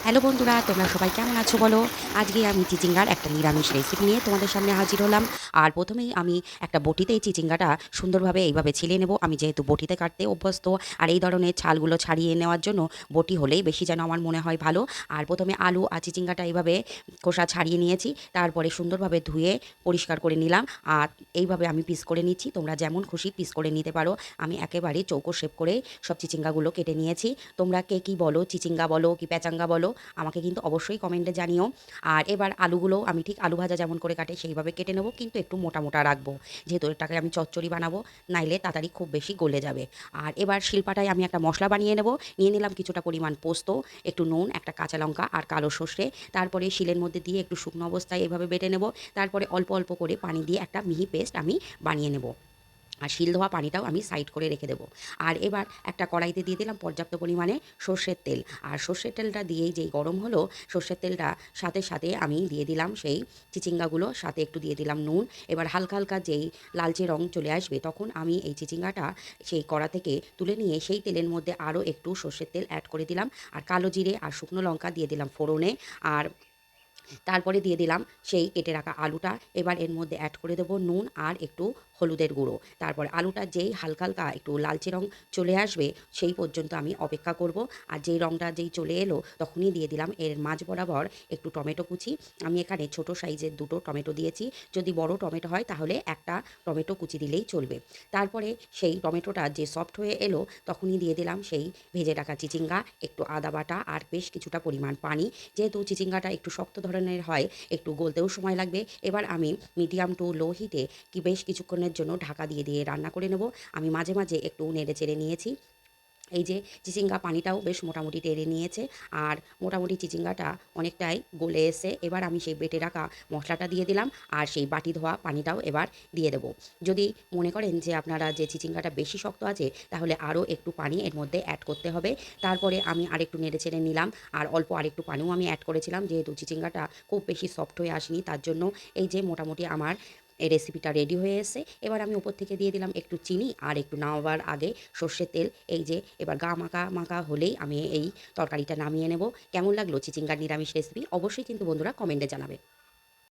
Hello বন্ধুরা, তোমরা সবাই কেমন আছো বলো? আজকে আমি চিচিঙ্গার একটা নিরামিষ রেসিপি নিয়ে তোমাদের সামনে হাজির হলাম। আর প্রথমেই আমি একটা বটিতে এই চিচিঙ্গাটা সুন্দরভাবে এইভাবে ছিলে নেব। আমি যেহেতু বটিতে কাটতে অভ্যস্ত, আর এই ধরনের ছালগুলো ছাড়িয়ে নেওয়ার জন্য বটি হলেই বেশি যেন আমার মনে হয় ভালো। আর প্রথমে আলু আর চিচিঙ্গাটা এইভাবে খোসা ছাড়িয়ে নিয়েছি, তারপরে সুন্দরভাবে ধুয়ে পরিষ্কার করে নিলাম। আর এইভাবে আমি পিস করে নিচ্ছি, তোমরা যেমন খুশি পিস করে নিতে পারো। আমি একেবারে চৌকো শেপ করে সব চিচিঙ্গাগুলো কেটে নিয়েছি। তোমরা কে কী বলো, চিচিঙ্গা বলো কি প্যাচাঙ্গা বলো, আমাকে কিন্তু অবশ্যই কমেন্টে জানিও। আর এবার আলুগুলো আমি ঠিক আলু ভাজা যেমন করে কাটে সেইভাবে কেটে নেবো, কিন্তু একটু মোটা মোটা রাখবো, যেহেতু এটাকে আমি চচ্চড়ি বানাবো, নাইলে তাড়াতাড়ি খুব বেশি গলে যাবে। আর এবার শিলপাটায় আমি একটা মশলা বানিয়ে নেব। নিয়ে নিলাম কিছুটা পরিমাণ পোস্ত, একটু নুন, একটা কাঁচা লঙ্কা আর কালো সর্ষে। তারপরে শিলের মধ্যে দিয়ে একটু শুকনো অবস্থায় এভাবে বেটে নেব। তারপরে অল্প অল্প করে পানি দিয়ে একটা মিহি পেস্ট আমি বানিয়ে নেব। আর শিল ধোয়া পানিটাও আমি সাইড করে রেখে দেবো। আর এবার একটা কড়াইতে দিয়ে দিলাম পর্যাপ্ত পরিমাণে সর্ষের তেল। আর সর্ষের তেলটা দিয়েই যেই গরম হলো, সর্ষের তেলটা সাথে সাথে আমি দিয়ে দিলাম সেই চিচিঙ্গাগুলো, সাথে একটু দিয়ে দিলাম নুন। এবার হালকা হালকা যেই লালচে রং চলে আসবে, তখন আমি এই চিচিঙ্গাটা সেই কড়া থেকে তুলে নিয়ে সেই তেলের মধ্যে আরও একটু সর্ষের তেল অ্যাড করে দিলাম। আর কালো জিরে আর শুকনো লঙ্কা দিয়ে দিলাম ফোড়নে। আর তারপরে দিয়ে দিলাম সেই কেটে রাখা আলুটা। এবার এর মধ্যে অ্যাড করে দেবো নুন আর একটু হলুদের গুঁড়ো। তারপরে আলুটা যেই হালকা হালকা একটু লালচে রং চলে আসবে, সেই পর্যন্ত আমি অপেক্ষা করব। আর যেই রংটা যেই চলে এলো, তখনই দিয়ে দিলাম এর মাঝ বরাবর একটু টমেটো কুচি। আমি এখানে ছোট সাইজের দুটো টমেটো দিয়েছি, যদি বড় টমেটো হয় তাহলে একটা টমেটো কুচি দিলেই চলবে। তারপরে সেই টমেটোটা যে সফট হয়ে এলো, তখনই দিয়ে দিলাম সেই ভেজে রাখা চিচিঙ্গা, একটু আদা বাটা আর বেশ কিছুটা পরিমাণ পানি। যেহেতু চিচিঙ্গাটা একটু শক্ত ধরনের হয়, একটু গলতেও সময় লাগবে। এবার আমি মিডিয়াম টু লো হিটে বেশ কিছুক্ষণের জন্য ঢাকা দিয়ে দিয়ে রান্না করে নেব। আমি মাঝে মাঝে একটু নেড়ে চেড়ে নিয়েছি। এই যে চিচিঙ্গা পানিটাও বেশ মোটামুটি টেনে নিয়েছে, আর মোটামুটি চিচিঙ্গাটা অনেকটাই গলে এসে, এবার আমি সেই বেটে রাখা মশলাটা দিয়ে দিলাম। আর সেই বাটি ধোয়া পানিটাও এবার দিয়ে দেবো। যদি মনে করেন যে আপনারা যে চিচিঙ্গাটা বেশি শক্ত আছে, তাহলে আরও একটু পানি এর মধ্যে অ্যাড করতে হবে। তারপরে আমি আরেকটু নেড়ে চেড়ে নিলাম। আর অল্প আরেকটু পানিও আমি অ্যাড করেছিলাম, যেহেতু চিচিঙ্গাটা খুব বেশি সফট হয়ে আসেনি, তার জন্য। এই যে মোটামুটি আমার এই রেসিপিটা রেডি হয়ে এসে, এবার আমি উপর থেকে দিয়ে দিলাম একটু চিনি আর একটু নামাবার আগে সর্ষের তেল। এই যে এবার গা মাখা মাখা হলেই আমি এই তরকারিটা নামিয়ে নেব। কেমন লাগলো চিচিঙ্গার নিরামিষ রেসিপি? অবশ্যই কিন্তু বন্ধুরা কমেন্টে জানাবে।